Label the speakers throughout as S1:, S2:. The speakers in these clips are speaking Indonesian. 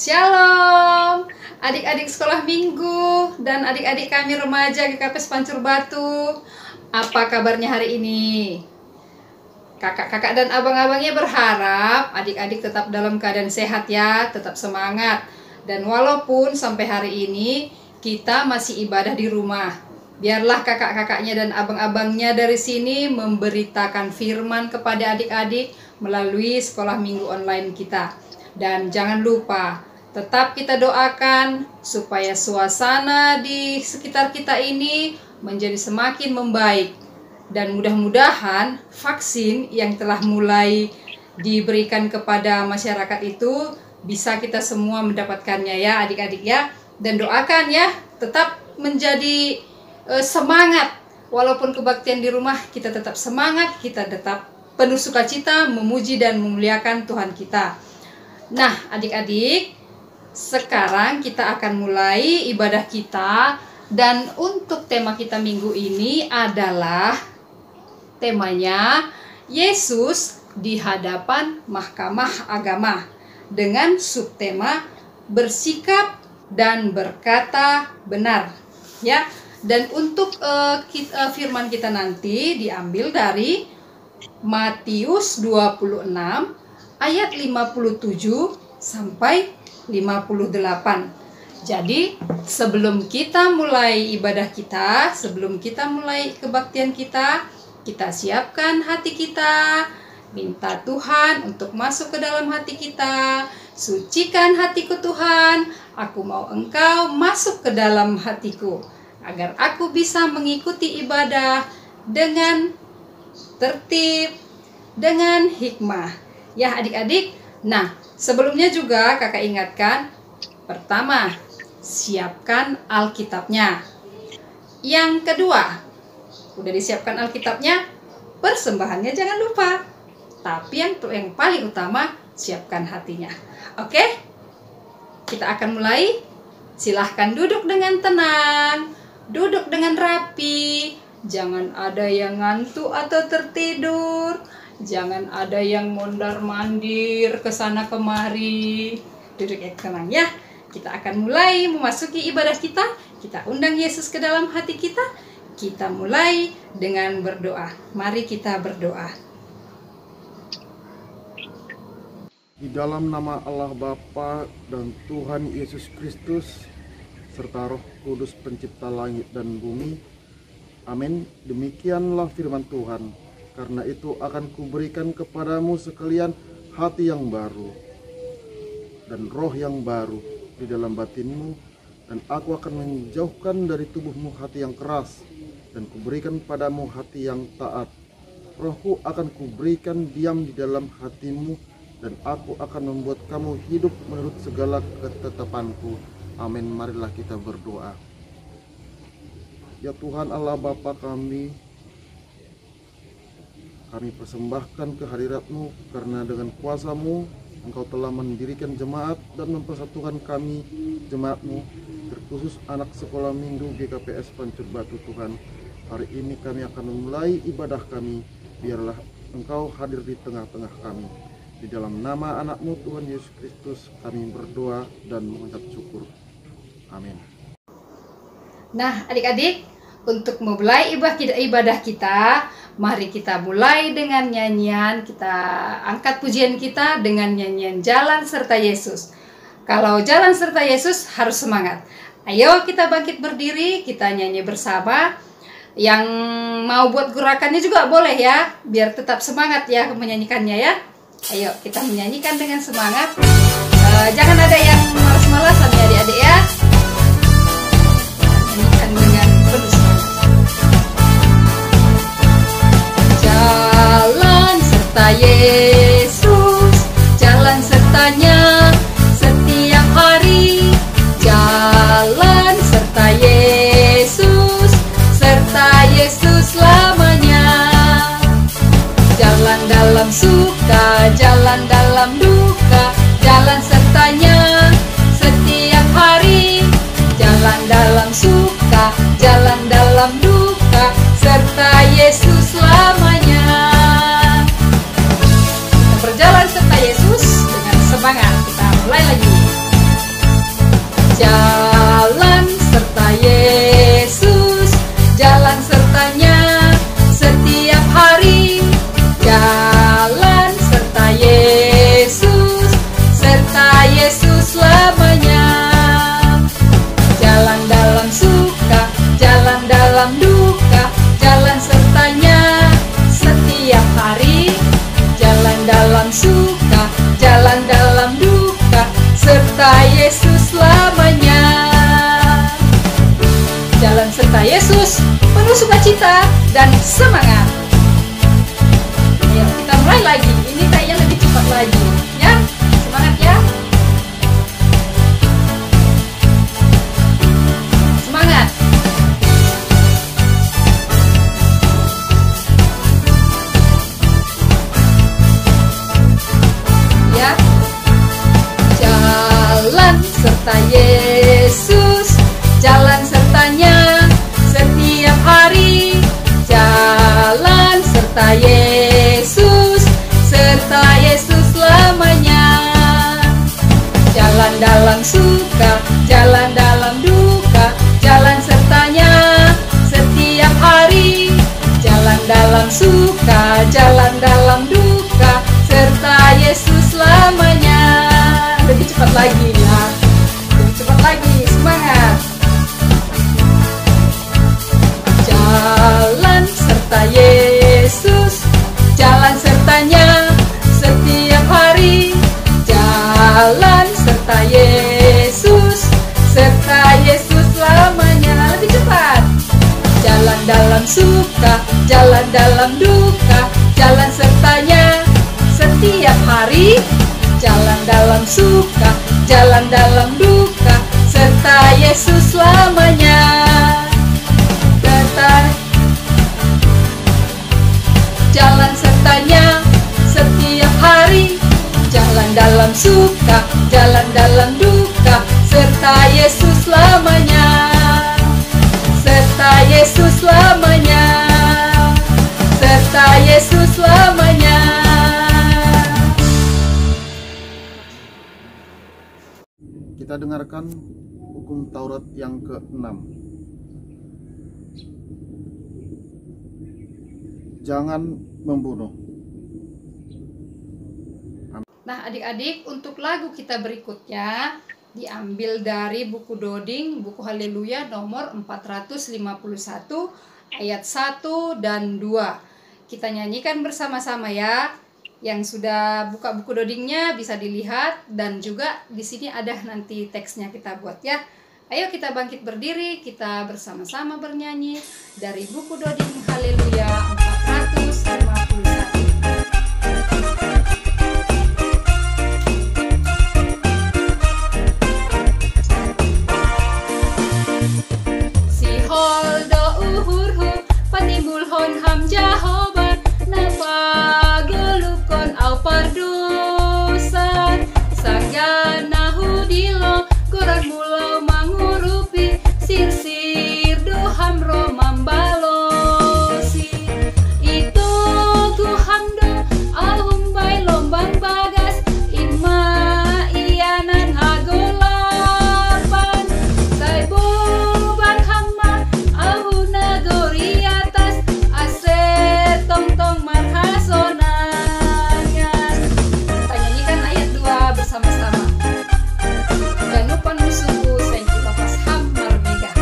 S1: Shalom, adik-adik sekolah minggu dan adik-adik kami remaja GKP Pancur Batu. Apa kabarnya hari ini? Kakak-kakak dan abang-abangnya berharap adik-adik tetap dalam keadaan sehat ya, tetap semangat. Dan walaupun sampai hari ini kita masih ibadah di rumah, biarlah kakak-kakaknya dan abang-abangnya dari sini memberitakan firman kepada adik-adik melalui sekolah minggu online kita. Dan jangan lupa, tetap kita doakan supaya suasana di sekitar kita ini menjadi semakin membaik. Dan mudah-mudahan vaksin yang telah mulai diberikan kepada masyarakat itu bisa kita semua mendapatkannya ya adik-adik ya. Dan doakan ya, tetap menjadi semangat. Walaupun kebaktian di rumah, kita tetap semangat, kita tetap penuh sukacita memuji dan memuliakan Tuhan kita. Nah, adik-adik, sekarang kita akan mulai ibadah kita. Dan untuk tema kita minggu ini adalah temanya Yesus di hadapan Mahkamah Agama, dengan subtema bersikap dan berkata benar ya. Dan untuk firman kita nanti diambil dari Matius 26 ayat 57 sampai 58. Jadi sebelum kita mulai ibadah kita, sebelum kita mulai kebaktian kita siapkan hati kita, minta Tuhan untuk masuk ke dalam hati kita. Sucikan hatiku Tuhan, aku mau Engkau masuk ke dalam hatiku, agar aku bisa mengikuti ibadah dengan tertib, dengan hikmah. Ya adik-adik, nah sebelumnya juga kakak ingatkan, pertama, siapkan Alkitabnya. Yang kedua, udah disiapkan Alkitabnya, persembahannya jangan lupa. Tapi yang paling utama, siapkan hatinya. Oke? Kita akan mulai. Silahkan duduk dengan tenang, duduk dengan rapi. Jangan ada yang ngantuk atau tertidur. Jangan ada yang mondar-mandir ke sana kemari. Duduk yang tenang ya. Kita akan mulai memasuki ibadah kita. Kita undang Yesus ke dalam hati kita. Kita mulai dengan berdoa. Mari kita berdoa.
S2: Di dalam nama Allah Bapa dan Tuhan Yesus Kristus serta Roh Kudus pencipta langit dan bumi. Amin. Demikianlah firman Tuhan. Karena itu akan kuberikan kepadamu sekalian hati yang baru dan roh yang baru di dalam batinmu, dan aku akan menjauhkan dari tubuhmu hati yang keras, dan kuberikan padamu hati yang taat. Rohku akan kuberikan diam di dalam hatimu, dan aku akan membuat kamu hidup menurut segala ketetapanku. Amin. Marilah kita berdoa. Ya Tuhan Allah Bapa kami persembahkan kehadirat-Mu, karena dengan kuasa-Mu Engkau telah mendirikan jemaat dan mempersatukan kami, jemaat-Mu, terkhusus anak sekolah minggu GKPS Pancur Batu. Tuhan, hari ini kami akan memulai ibadah kami. Biarlah Engkau hadir di tengah-tengah kami. Di dalam nama anak-Mu Tuhan Yesus Kristus kami berdoa dan mengucap syukur. Amin.
S1: Nah adik-adik, untuk memulai ibadah kita, mari kita mulai dengan nyanyian. Kita angkat pujian kita dengan nyanyian Jalan Serta Yesus. Kalau jalan serta Yesus harus semangat. Ayo kita bangkit berdiri, kita nyanyi bersama. Yang mau buat gerakannya juga boleh ya, biar tetap semangat ya menyanyikannya ya. Ayo kita menyanyikan dengan semangat. Jangan ada yang malas-malasan ya adik-adik ya. Nyanyikan dengan penuh semangat. Jalan serta Yesus, jalan sertanya setiap hari. Jalan serta Yesus, serta Yesus lamanya. Jalan dalam suka, jalan dalam duka, jalan sertanya setiap hari. Jalan dalam suka, jalan dalam duka, serta Yesus lamanya. Kita berjalan serta Yesus dengan semangat. Kita mulai lagi. Jalan serta Yesus, jalan sertanya setiap hari. Jalan serta Yesus, serta Yesus selamanya. Jalan dalam suka, jalan dalam duka, jalan sertanya setiap hari. Jalan dalam suka, jalan dalam duka, serta Yesus selamanya. Jalan serta Yesus penuh sukacita dan semangat. Ayo kita mulai lagi. Ini kayaknya lebih cepat lagi, ya. Semangat ya. Semangat. Ya. Jalan serta Yesus, jalan sertanya setiap hari. Jalan serta Yesus, serta Yesus selamanya. Jalan dalam suka, jalan dalam duka, jalan sertanya setiap hari. Jalan dalam suka, jalan dalam duka, serta Yesus selamanya. Lebih cepat lagi ya. Lebih cepat lagi, semangat. Jalan serta Yesus, jalan sertanya setiap hari. Jalan serta Yesus, serta Yesus selamanya. Lebih cepat. Jalan dalam suka, jalan dalam duka, jalan sertanya setiap hari. Jalan dalam suka, jalan dalam duka, serta Yesus selamanya. Jalan sertanya setiap hari. Jalan dalam suka, jalan dalam duka, serta Yesus selamanya. Serta Yesus selamanya. Serta Yesus selamanya.
S2: Kita dengarkan hukum Taurat yang ke-6. Jangan membunuh.
S1: Nah adik-adik, untuk lagu kita berikutnya diambil dari buku Doding, buku Haleluya nomor 451 ayat 1 dan 2. Kita nyanyikan bersama-sama ya. Yang sudah buka buku Dodingnya bisa dilihat, dan juga di sini ada nanti teksnya kita buat ya. Ayo kita bangkit berdiri, kita bersama-sama bernyanyi dari buku Doding Haleluya 451. Si holdo uhurhu patibulhon ham Jahoban napagulukon au pardusan sanggana hudilo koran mulau mangurupi sir-sir doham romam balosi itu kuham do ahum bay lombang bagas inma ianan hagolapan say buban hama ahu nagori atas ase tong-tong marhasonangan. Kita nyanyikan ayat 2 bersama-sama. Ganupan musuhku saya lepas hamar mega.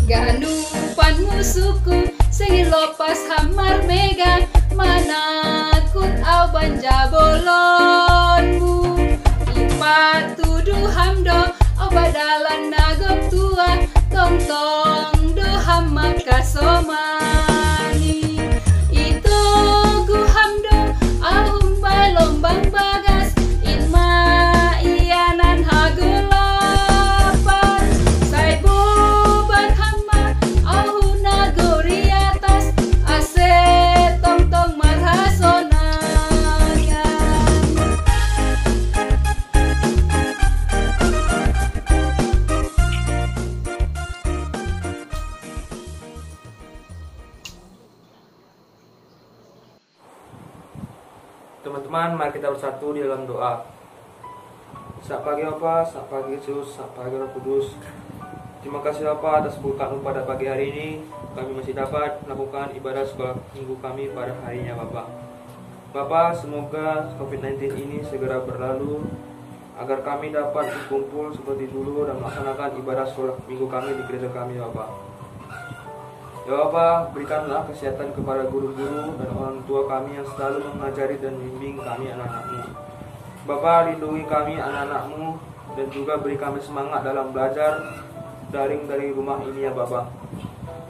S1: Ganupan musuhku saya lepas hamar mega, manakut au banja bolonmu. Ipatu duham do au badalan nagok tua, tong-tong doham makasomani. Itu guham do ahum balombang bagas inma ianan hagulapan say buban hama ahu nagori atas ase tong-tong marhasonangan.
S3: Teman-teman, mari kita bersatu di dalam doa. Selamat pagi Bapa, selamat pagi Yesus, selamat pagi Roh Kudus. Terima kasih Bapa atas berkat-Mu pada pagi hari ini. Kami masih dapat melakukan ibadah sekolah minggu kami pada harinya Bapa. Bapa, semoga COVID-19 ini segera berlalu, agar kami dapat berkumpul seperti dulu dan melaksanakan ibadah sekolah minggu kami di gereja kami Bapa. Ya Bapa, berikanlah kesehatan kepada guru-guru dan orang tua kami yang selalu mengajari dan membimbing kami anak-anak-Mu. Bapa, lindungi kami anak-anak-Mu dan juga beri kami semangat dalam belajar daring dari rumah ini ya Bapa.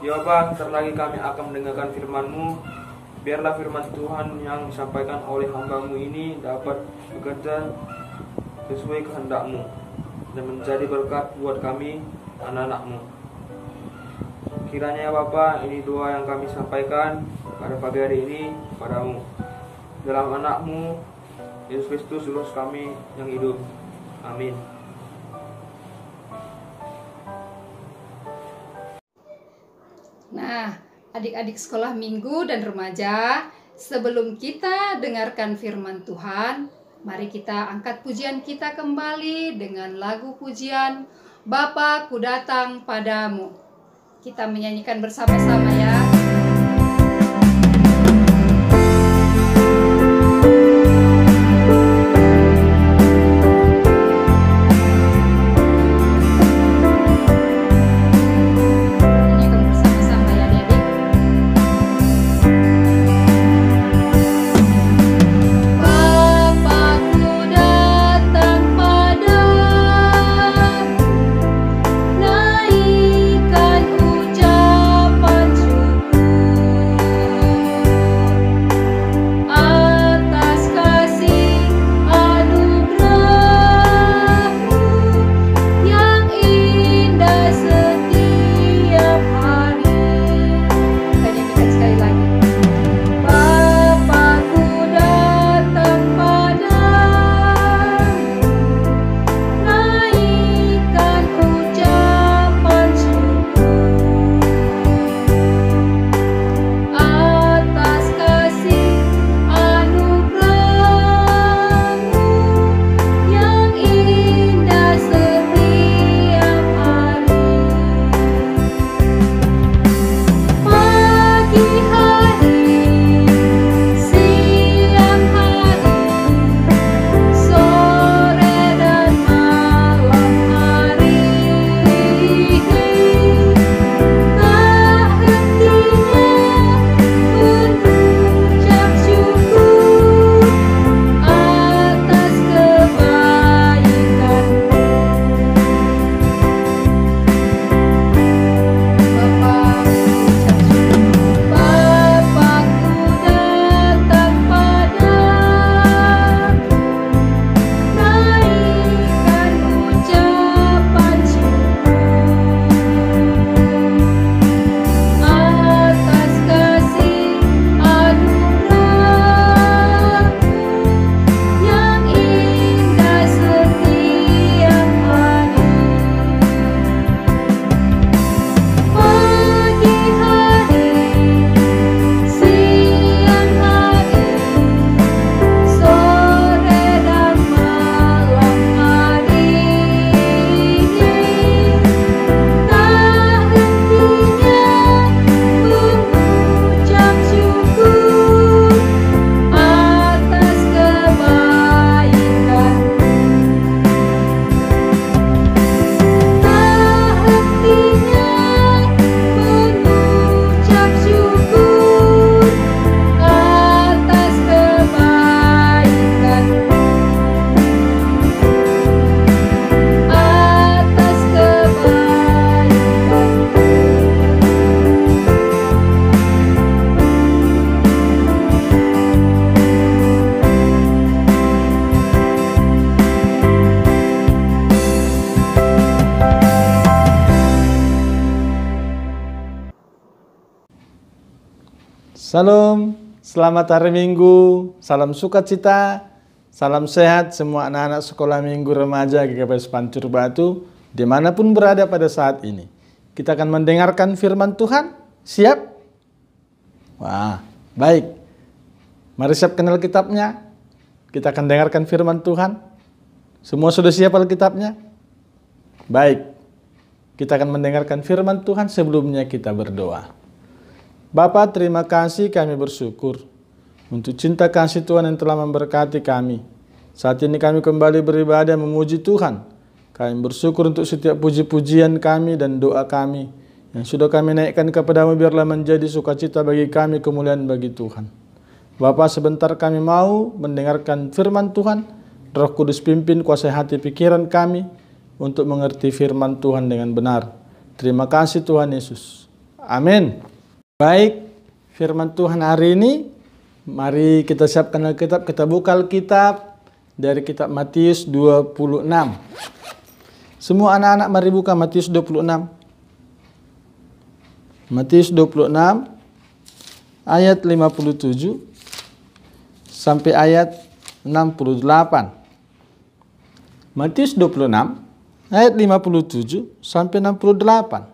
S3: Ya Bapa, sebentar lagi kami akan mendengarkan firman-Mu. Biarlah firman Tuhan yang disampaikan oleh hamba-Mu ini dapat bekerja sesuai kehendak-Mu dan menjadi berkat buat kami anak-anak-Mu. Kiranya ya Bapa, ini doa yang kami sampaikan pada pagi hari ini padamu. Dalam anak-Mu, Yesus Kristus, Juru kami yang hidup. Amin.
S1: Nah, adik-adik sekolah minggu dan remaja, sebelum kita dengarkan firman Tuhan, mari kita angkat pujian kita kembali dengan lagu pujian Bapa ku datang padamu. Kita menyanyikan bersama-sama ya.
S4: Salam, selamat hari Minggu, salam sukacita, salam sehat semua anak-anak sekolah minggu remaja GKPS Pancur Batu dimanapun berada pada saat ini. Kita akan mendengarkan firman Tuhan, siap? Wah, baik. Mari siap kenal kitabnya, Kita akan dengarkan firman Tuhan. Semua sudah siap Alkitabnya? Baik, kita akan mendengarkan firman Tuhan. Sebelumnya kita berdoa. Bapa, terima kasih, kami bersyukur untuk cinta kasih Tuhan yang telah memberkati kami. Saat ini kami kembali beribadah memuji Tuhan. Kami bersyukur untuk setiap puji-pujian kami dan doa kami yang sudah kami naikkan kepadamu, biarlah menjadi sukacita bagi kami, kemuliaan bagi Tuhan. Bapa, sebentar kami mau mendengarkan firman Tuhan. Roh Kudus pimpin, kuasai hati pikiran kami untuk mengerti firman Tuhan dengan benar. Terima kasih Tuhan Yesus. Amin. Baik, firman Tuhan hari ini, mari kita siapkan Alkitab, kita buka Alkitab dari kitab Matius 26. Semua anak-anak mari buka Matius 26. Matius 26 ayat 57 sampai ayat 68. Matius 26 ayat 57 sampai 68.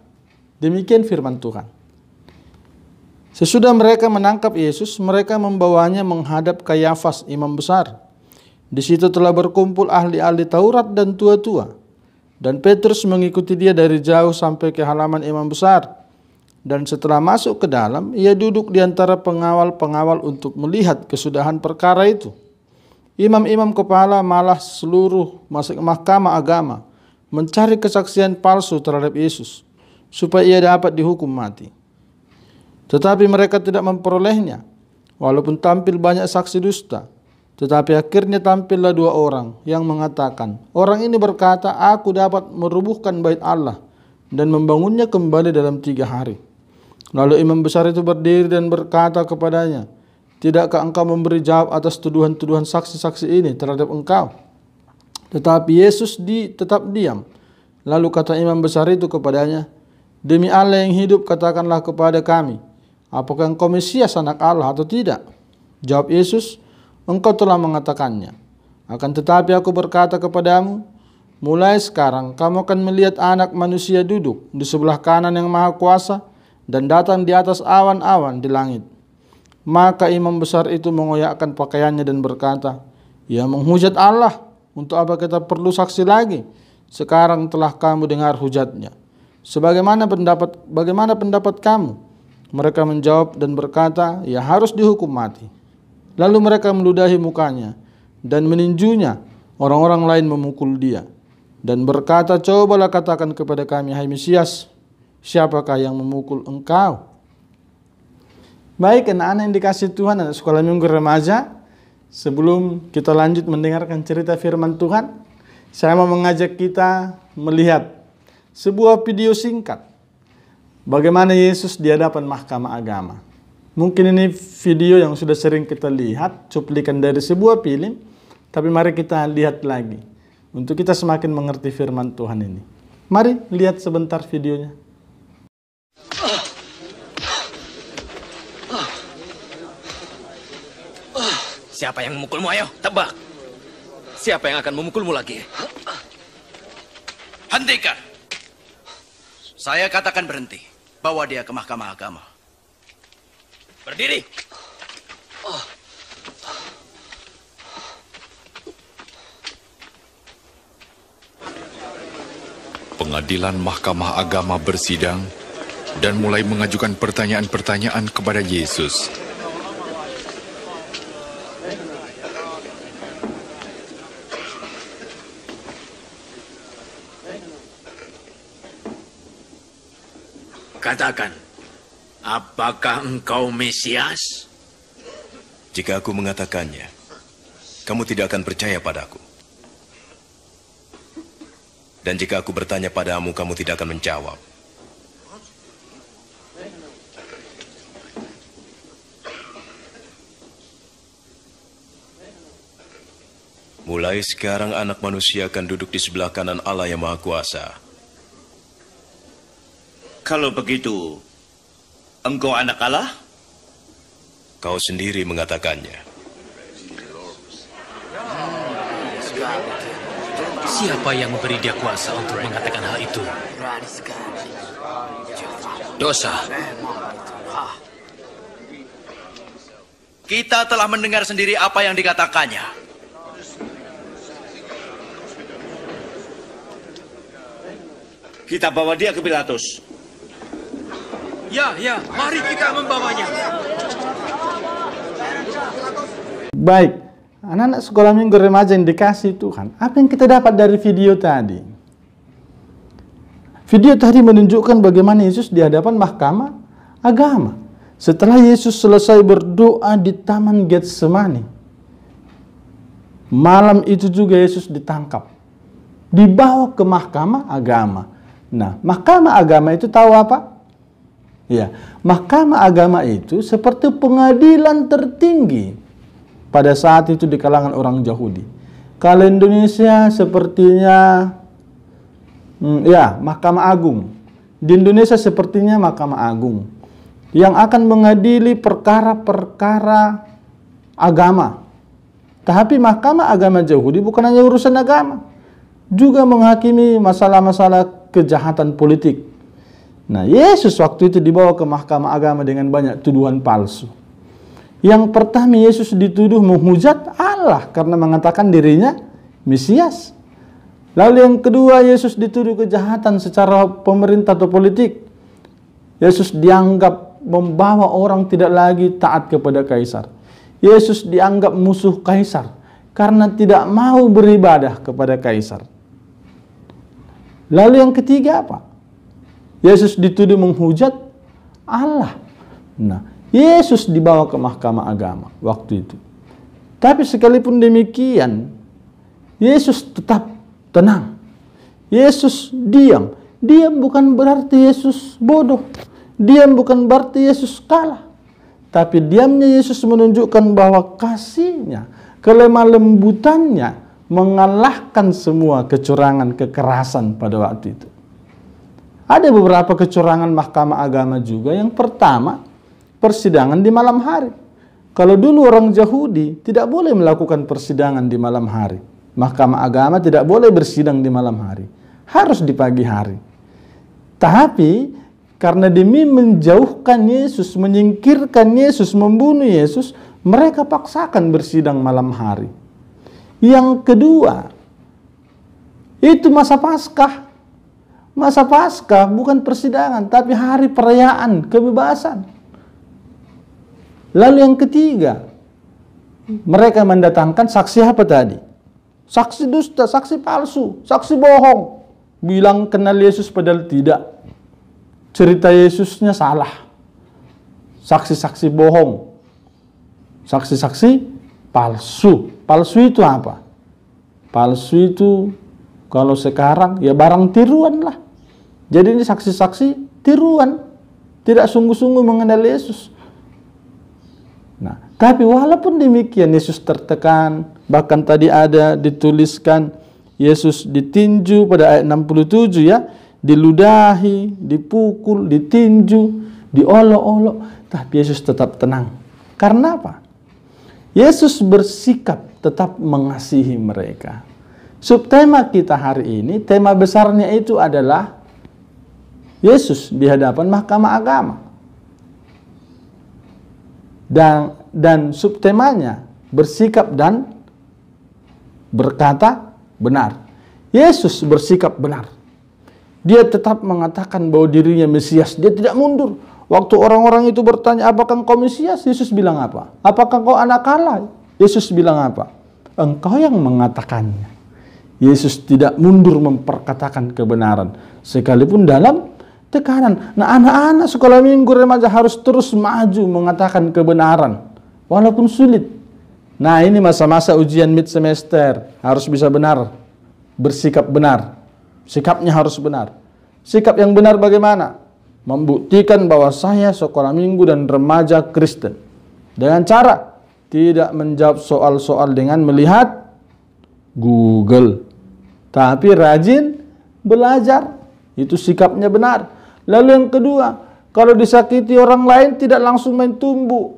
S4: Demikian firman Tuhan. Sesudah mereka menangkap Yesus, mereka membawanya menghadap Kayafas, imam besar. Di situ telah berkumpul ahli-ahli Taurat dan tua-tua. Dan Petrus mengikuti dia dari jauh sampai ke halaman imam besar. Dan setelah masuk ke dalam, ia duduk di antara pengawal-pengawal untuk melihat kesudahan perkara itu. Imam-imam kepala malah seluruh mahkamah agama mencari kesaksian palsu terhadap Yesus, supaya ia dapat dihukum mati. Tetapi mereka tidak memperolehnya, walaupun tampil banyak saksi dusta. Tetapi akhirnya tampillah dua orang yang mengatakan, orang ini berkata, aku dapat merubuhkan bait Allah dan membangunnya kembali dalam 3 hari. Lalu imam besar itu berdiri dan berkata kepadanya, tidakkah engkau memberi jawab atas tuduhan-tuduhan saksi-saksi ini terhadap engkau? Tetapi Yesus tetap diam. Lalu kata imam besar itu kepadanya, demi Allah yang hidup, katakanlah kepada kami, apakah engkau Mesias, anak Allah atau tidak? Jawab Yesus, engkau telah mengatakannya. Akan tetapi aku berkata kepadamu, mulai sekarang kamu akan melihat Anak Manusia duduk di sebelah kanan yang Maha Kuasa dan datang di atas awan-awan di langit. Maka imam besar itu mengoyakkan pakaiannya dan berkata, ia menghujat Allah, untuk apa kita perlu saksi lagi? Sekarang telah kamu dengar hujatnya. Bagaimana pendapat kamu? Mereka menjawab dan berkata, ia harus dihukum mati. Lalu mereka meludahi mukanya dan meninjunya. Orang-orang lain memukul dia dan berkata, cobalah katakan kepada kami, hai Mesias, siapakah yang memukul engkau? Baik, anak-anak yang dikasihi Tuhan, anak sekolah minggu remaja, sebelum kita lanjut mendengarkan cerita firman Tuhan, saya mau mengajak kita melihat sebuah video singkat bagaimana Yesus di hadapan mahkamah agama. Mungkin ini video yang sudah sering kita lihat, cuplikan dari sebuah film, tapi mari kita lihat lagi untuk kita semakin mengerti firman Tuhan ini. Mari lihat sebentar videonya.
S5: Siapa yang memukulmu? Ayo, tebak. Siapa yang akan memukulmu lagi? Hentikan. Saya katakan berhenti. Bawa dia ke mahkamah agama. Berdiri.
S6: Pengadilan Mahkamah Agama bersidang dan mulai mengajukan pertanyaan-pertanyaan kepada Yesus.
S5: Katakan, apakah engkau Mesias?
S7: Jika aku mengatakannya, kamu tidak akan percaya padaku. Dan jika aku bertanya padamu, kamu tidak akan menjawab. Mulai sekarang anak manusia akan duduk di sebelah kanan Allah yang Maha Kuasa.
S5: Kalau begitu, engkau anak Allah?
S7: Kau sendiri mengatakannya.
S5: Siapa yang memberi dia kuasa untuk mengatakan hal itu? Dosa. Kita telah mendengar sendiri apa yang dikatakannya.
S8: Kita bawa dia ke Pilatus.
S5: Ya, mari kita membawanya.
S4: Baik, anak-anak sekolah minggu remaja yang dikasih Tuhan, apa yang kita dapat dari video tadi? Video tadi menunjukkan bagaimana Yesus di hadapan mahkamah agama. Setelah Yesus selesai berdoa di Taman Getsemani, malam itu juga Yesus ditangkap, dibawa ke mahkamah agama. Nah, mahkamah agama itu tahu apa? Ya, mahkamah agama itu seperti pengadilan tertinggi pada saat itu di kalangan orang Yahudi. Kalau Indonesia sepertinya Mahkamah Agung. Di Indonesia sepertinya Mahkamah Agung yang akan mengadili perkara-perkara agama. Tapi Mahkamah Agama Yahudi bukan hanya urusan agama, juga menghakimi masalah-masalah kejahatan politik. Nah, Yesus waktu itu dibawa ke mahkamah agama dengan banyak tuduhan palsu. Yang pertama, Yesus dituduh menghujat Allah karena mengatakan dirinya Mesias. Lalu yang kedua, Yesus dituduh kejahatan secara pemerintah atau politik. Yesus dianggap membawa orang tidak lagi taat kepada kaisar. Yesus dianggap musuh kaisar karena tidak mau beribadah kepada kaisar. Lalu yang ketiga apa? Yesus dituduh menghujat Allah. Nah, Yesus dibawa ke mahkamah agama waktu itu. Tapi sekalipun demikian, Yesus tetap tenang. Yesus diam. Diam bukan berarti Yesus bodoh. Diam bukan berarti Yesus kalah. Tapi diamnya Yesus menunjukkan bahwa kasihnya, kelemah lembutannya mengalahkan semua kecurangan, kekerasan pada waktu itu. Ada beberapa kecurangan mahkamah agama juga. Yang pertama, persidangan di malam hari. Kalau dulu orang Yahudi tidak boleh melakukan persidangan di malam hari. Mahkamah agama tidak boleh bersidang di malam hari. Harus di pagi hari. Tapi karena demi menjauhkan Yesus, menyingkirkan Yesus, membunuh Yesus, mereka paksakan bersidang malam hari. Yang kedua, itu masa Paskah. Masa Paskah bukan persidangan, tapi hari perayaan kebebasan. Lalu yang ketiga, mereka mendatangkan saksi apa tadi? Saksi dusta, saksi palsu, saksi bohong. Bilang kenal Yesus padahal tidak. Cerita Yesusnya salah. Saksi-saksi bohong. Saksi-saksi palsu. Palsu itu apa? Palsu itu kalau sekarang ya barang tiruan lah. Jadi ini saksi-saksi tiruan. Tidak sungguh-sungguh mengenal Yesus. Nah, tapi walaupun demikian Yesus tertekan. Bahkan tadi ada dituliskan Yesus ditinju pada ayat 67 ya. Diludahi, dipukul, ditinju, diolok-olok. Tapi Yesus tetap tenang. Karena apa? Yesus bersikap tetap mengasihi mereka. Subtema kita hari ini, tema besarnya itu adalah Yesus di hadapan mahkamah agama. Dan subtemanya bersikap dan berkata benar. Yesus bersikap benar. Dia tetap mengatakan bahwa dirinya Mesias. Dia tidak mundur. Waktu orang-orang itu bertanya, apakah engkau Mesias? Yesus bilang apa? Apakah engkau anak Allah? Yesus bilang apa? Engkau yang mengatakannya. Yesus tidak mundur memperkatakan kebenaran. Sekalipun dalam tekanan. Nah, anak-anak sekolah minggu remaja harus terus maju mengatakan kebenaran. Walaupun sulit. Nah, ini masa-masa ujian mid semester. Harus bisa benar. Bersikap benar. Sikapnya harus benar. Sikap yang benar bagaimana? Membuktikan bahwa saya sekolah minggu dan remaja Kristen. Dengan cara tidak menjawab soal-soal dengan melihat Google. Tapi rajin belajar. Itu sikapnya benar. Lalu yang kedua, kalau disakiti orang lain tidak langsung main tumbuk.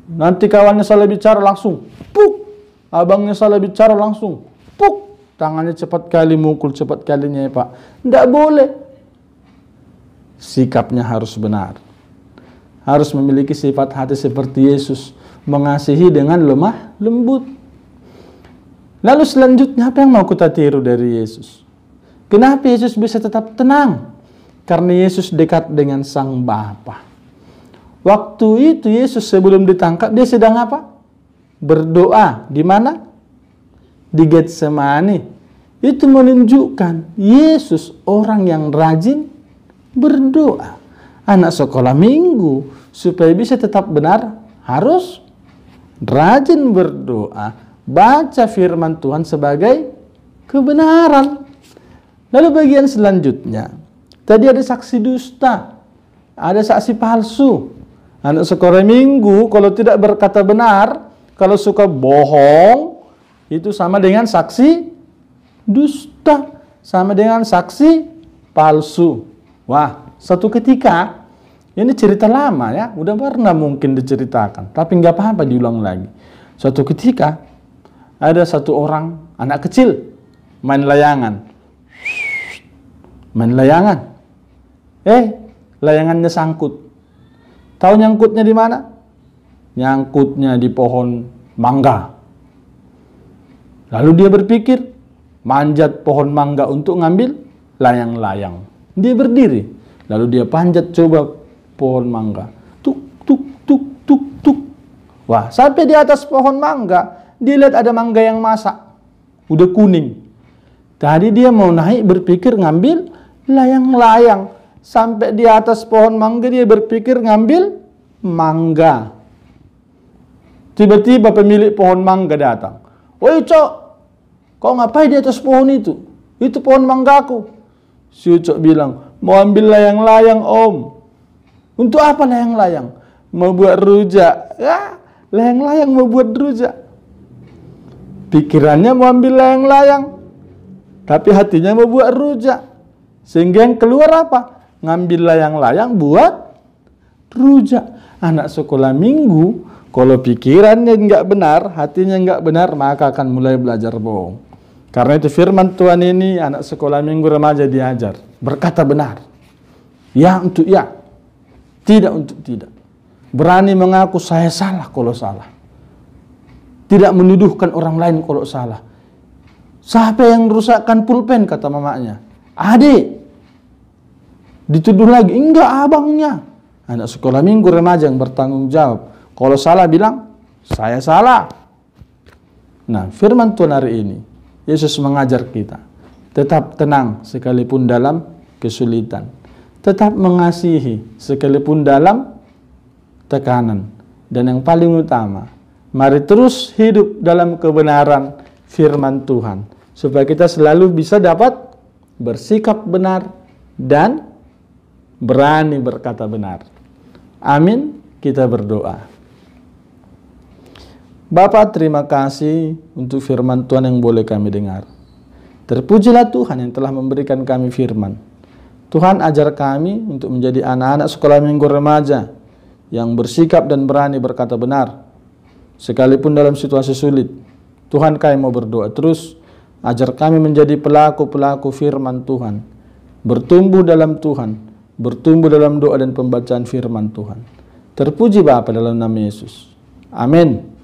S4: Nanti kawannya salah bicara langsung puk. Abangnya salah bicara langsung puk. Tangannya cepat kali mukul, cepat kali nyepak. Tidak boleh. Sikapnya harus benar. Harus memiliki sifat hati seperti Yesus. Mengasihi dengan lemah lembut. Lalu selanjutnya apa yang mau kita tiru dari Yesus? Kenapa Yesus bisa tetap tenang? Karena Yesus dekat dengan Sang Bapa. Waktu itu Yesus sebelum ditangkap, dia sedang apa? Berdoa. Di mana? Di Getsemani. Itu menunjukkan Yesus orang yang rajin berdoa. Anak sekolah minggu supaya bisa tetap benar harus rajin berdoa, baca firman Tuhan sebagai kebenaran. Lalu bagian selanjutnya, tadi ada saksi dusta, ada saksi palsu. Anak sekolah minggu kalau tidak berkata benar, kalau suka bohong, itu sama dengan saksi dusta, sama dengan saksi palsu. Wah, satu ketika, ini cerita lama ya, udah pernah mungkin diceritakan, tapi nggak apa-apa diulang lagi. Suatu ketika, ada satu orang, anak kecil, main layangan. Main layangan. Layangannya sangkut. Tahu nyangkutnya di mana? Nyangkutnya di pohon mangga. Lalu dia berpikir, manjat pohon mangga untuk ngambil layang-layang. Dia berdiri, lalu dia panjat coba pohon mangga. Tuk, tuk, tuk, tuk, tuk. Wah, sampai di atas pohon mangga, dia lihat ada mangga yang masak. Udah kuning. Tadi dia mau naik berpikir ngambil layang-layang. Sampai di atas pohon mangga dia berpikir ngambil mangga. Tiba-tiba pemilik pohon mangga datang. Woi Cok, kau ngapain di atas pohon itu? Itu pohon manggaku. Si Ucok bilang, mau ambil layang-layang om. Untuk apa layang-layang? Mau buat rujak. Ya, layang-layang mau buat rujak. Pikirannya mau ambil layang-layang, tapi hatinya mau buat rujak. Sehingga yang keluar apa? Ngambil layang-layang buat rujak. Anak sekolah minggu, kalau pikirannya nggak benar, hatinya nggak benar, maka akan mulai belajar bohong. Karena itu firman Tuhan ini anak sekolah minggu remaja diajar. Berkata benar. Ya untuk ya. Tidak untuk tidak. Berani mengaku saya salah kalau salah. Tidak menuduhkan orang lain kalau salah. Siapa yang rusakkan pulpen kata mamanya? Adik. Dituduh lagi. Enggak abangnya. Anak sekolah minggu remaja yang bertanggung jawab. Kalau salah bilang saya salah. Nah firman Tuhan hari ini. Yesus mengajar kita, tetap tenang sekalipun dalam kesulitan. Tetap mengasihi sekalipun dalam tekanan. Dan yang paling utama, mari terus hidup dalam kebenaran firman Tuhan. Supaya kita selalu bisa dapat bersikap benar dan berani berkata benar. Amin, kita berdoa. Bapa, terima kasih untuk firman Tuhan yang boleh kami dengar. Terpujilah Tuhan yang telah memberikan kami firman. Tuhan ajar kami untuk menjadi anak-anak sekolah minggu remaja yang bersikap dan berani berkata benar. Sekalipun dalam situasi sulit, Tuhan kami mau berdoa terus. Ajar kami menjadi pelaku-pelaku firman Tuhan. Bertumbuh dalam Tuhan, bertumbuh dalam doa dan pembacaan firman Tuhan. Terpuji Bapa dalam nama Yesus. Amin.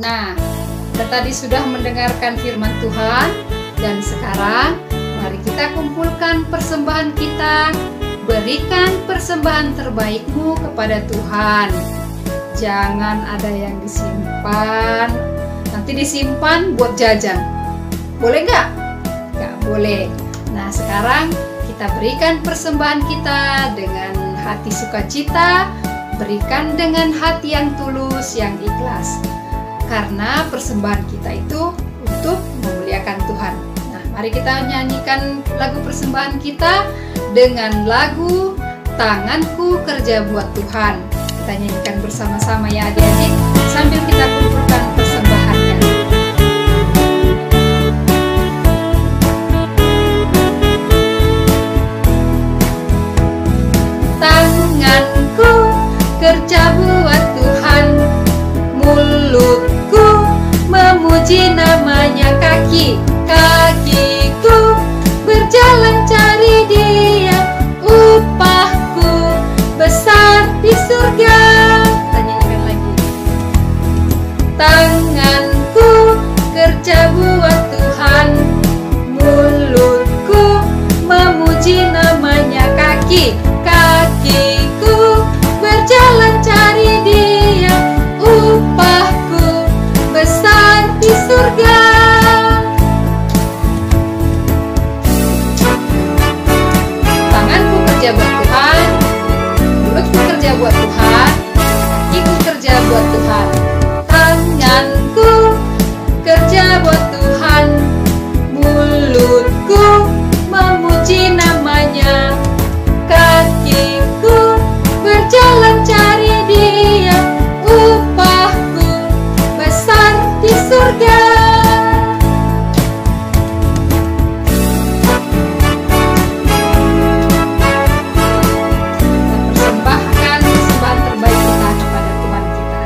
S1: Nah, kita tadi sudah mendengarkan firman Tuhan dan sekarang mari kita kumpulkan persembahan kita. Berikan persembahan terbaikmu kepada Tuhan. Jangan ada yang disimpan. Nanti disimpan buat jajan. Boleh nggak? Nggak boleh. Nah, sekarang kita berikan persembahan kita dengan hati sukacita. Berikan dengan hati yang tulus, yang ikhlas. Karena persembahan kita itu untuk memuliakan Tuhan. Nah, mari kita nyanyikan lagu persembahan kita dengan lagu Tanganku Kerja Buat Tuhan. Kita nyanyikan bersama-sama ya adik-adik, sambil kita kumpulkan persembahannya. Tanganku kerja buat Tuhan, mulutku memuji namanya, kakiku berjalan cari Dia, upahku besar di surga. Kita nyanyikan lagi. kakiku berjalan cari Dia, upahku besar di surga. Tanganku kerja buat Tuhan, mulutku kerja buat Tuhan, kakiku kerja buat Tuhan. Tanganku kerja buat Tuhan, mulutku memuji namanya, kakiku berjalan cari Dia, upahku besar di surga. Persembahkan persembahan terbaik kita kepada Tuhan kita.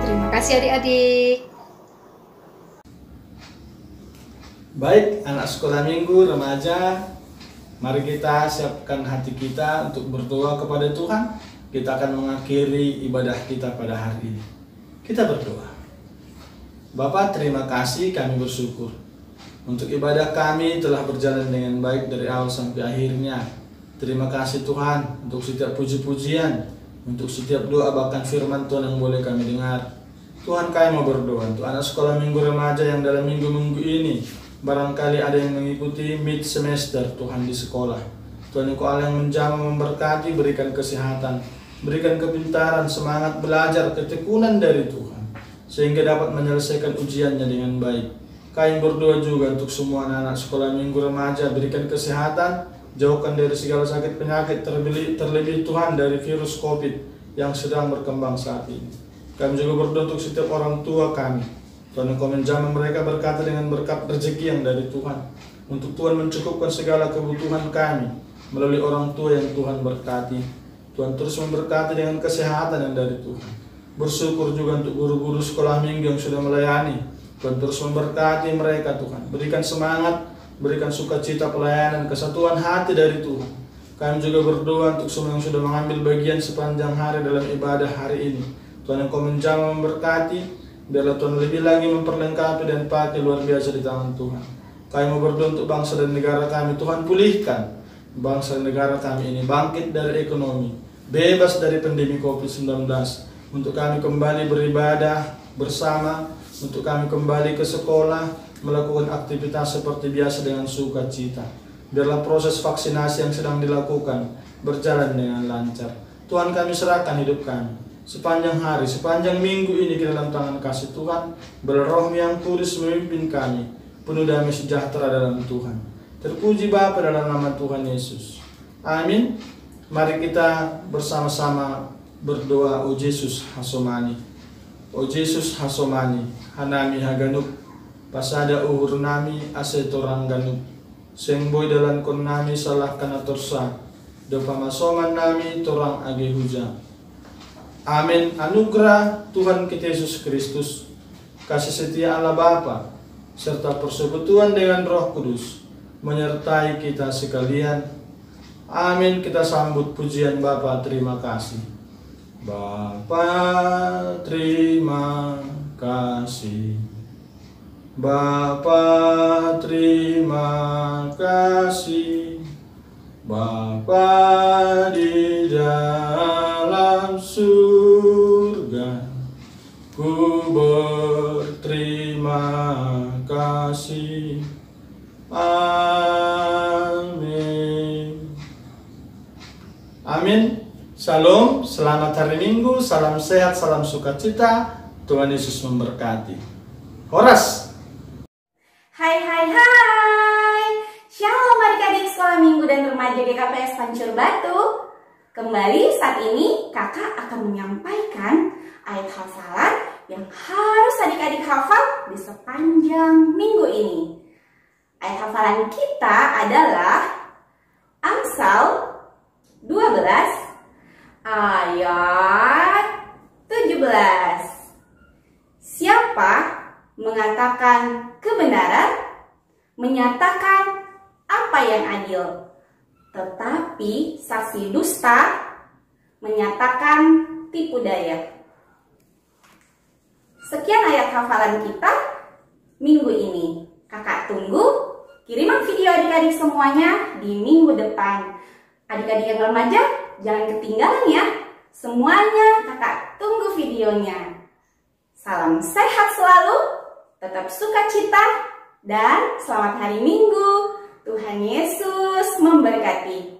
S1: Terima kasih adik-adik.
S4: Baik, anak sekolah minggu, remaja, mari kita siapkan hati kita untuk berdoa kepada Tuhan. Kita akan mengakhiri ibadah kita pada hari ini. Kita berdoa. Bapa, terima kasih, kami bersyukur untuk ibadah kami telah berjalan dengan baik dari awal sampai akhirnya. Terima kasih Tuhan untuk setiap puji-pujian, untuk setiap doa, bahkan firman Tuhan yang boleh kami dengar. Tuhan, kami mau berdoa untuk anak sekolah minggu remaja yang dalam minggu-minggu ini barangkali ada yang mengikuti mid semester Tuhan di sekolah. Tuhan Engkau Allah yang menjamah, memberkati, berikan kesehatan, berikan kepintaran, semangat belajar, ketekunan dari Tuhan, sehingga dapat menyelesaikan ujiannya dengan baik. Kami berdoa juga untuk semua anak-anak sekolah minggu remaja, berikan kesehatan, jauhkan dari segala sakit penyakit, terlebih Tuhan dari virus COVID yang sedang berkembang saat ini. Kami juga berdoa untuk setiap orang tua kami. Tuhan Engkau menjamah mereka berkata dengan berkat rezeki yang dari Tuhan, untuk Tuhan mencukupkan segala kebutuhan kami melalui orang tua yang Tuhan berkati. Tuhan terus memberkati dengan kesehatan yang dari Tuhan. Bersyukur juga untuk guru-guru sekolah minggu yang sudah melayani. Tuhan terus memberkati mereka Tuhan. Berikan semangat, berikan sukacita pelayanan, kesatuan hati dari Tuhan. Kami juga berdoa untuk semua yang sudah mengambil bagian sepanjang hari dalam ibadah hari ini. Tuhan Engkau menjamah, memberkati. Biarlah Tuhan lebih lagi memperlengkapi dan pakai luar biasa di tangan Tuhan. Kami mau berdoa untuk bangsa dan negara kami. Tuhan, pulihkan bangsa dan negara kami ini, bangkit dari ekonomi, bebas dari pandemi COVID-19, untuk kami kembali beribadah bersama, untuk kami kembali ke sekolah, melakukan aktivitas seperti biasa dengan sukacita. Biarlah proses vaksinasi yang sedang dilakukan berjalan dengan lancar. Tuhan, kami serahkan hidup kami sepanjang hari, sepanjang minggu ini ke dalam tangan kasih Tuhan. Biarlah Roh yang kudus memimpin kami, penuh damai sejahtera dalam Tuhan. Terpuji Bapa dalam nama Tuhan Yesus. Amin. Mari kita bersama-sama berdoa. O Yesus hasomani, O Yesus hasomani, hanami haganuk, pasada uhur nami asetorang ganuk, sengboy dalan kon nami salah kana torsa, dopamasoman nami torang age huja. Amin. Anugerah Tuhan kita Yesus Kristus, kasih setia Allah Bapa, serta persekutuan dengan Roh Kudus menyertai kita sekalian. Amin. Kita sambut pujian Bapa. Terima kasih. Bapa, terima kasih. Bapa, terima kasih. Bapa di dalam surga, ku berterima kasih. Amin. Amin. Shalom, selamat hari Minggu, salam sehat, salam sukacita. Tuhan Yesus memberkati. Horas.
S8: Hai hai hai. Shalom adik-adik sekolah minggu dan remaja GKPS Pancur Batu. Kembali saat ini kakak akan menyampaikan ayat hafalan yang harus adik-adik hafal di sepanjang minggu ini. Ayat hafalan kita adalah Amsal 12 ayat 17. Siapa mengatakan kebenaran, menyatakan apa yang adil, tetapi saksi dusta menyatakan tipu daya. Sekian ayat hafalan kita minggu ini. Kakak tunggu kiriman video adik-adik semuanya di minggu depan. Adik-adik yang remaja, jangan ketinggalan ya. Semuanya kakak tunggu videonya. Salam sehat selalu, tetap sukacita, dan selamat hari Minggu. Tuhan Yesus memberkati.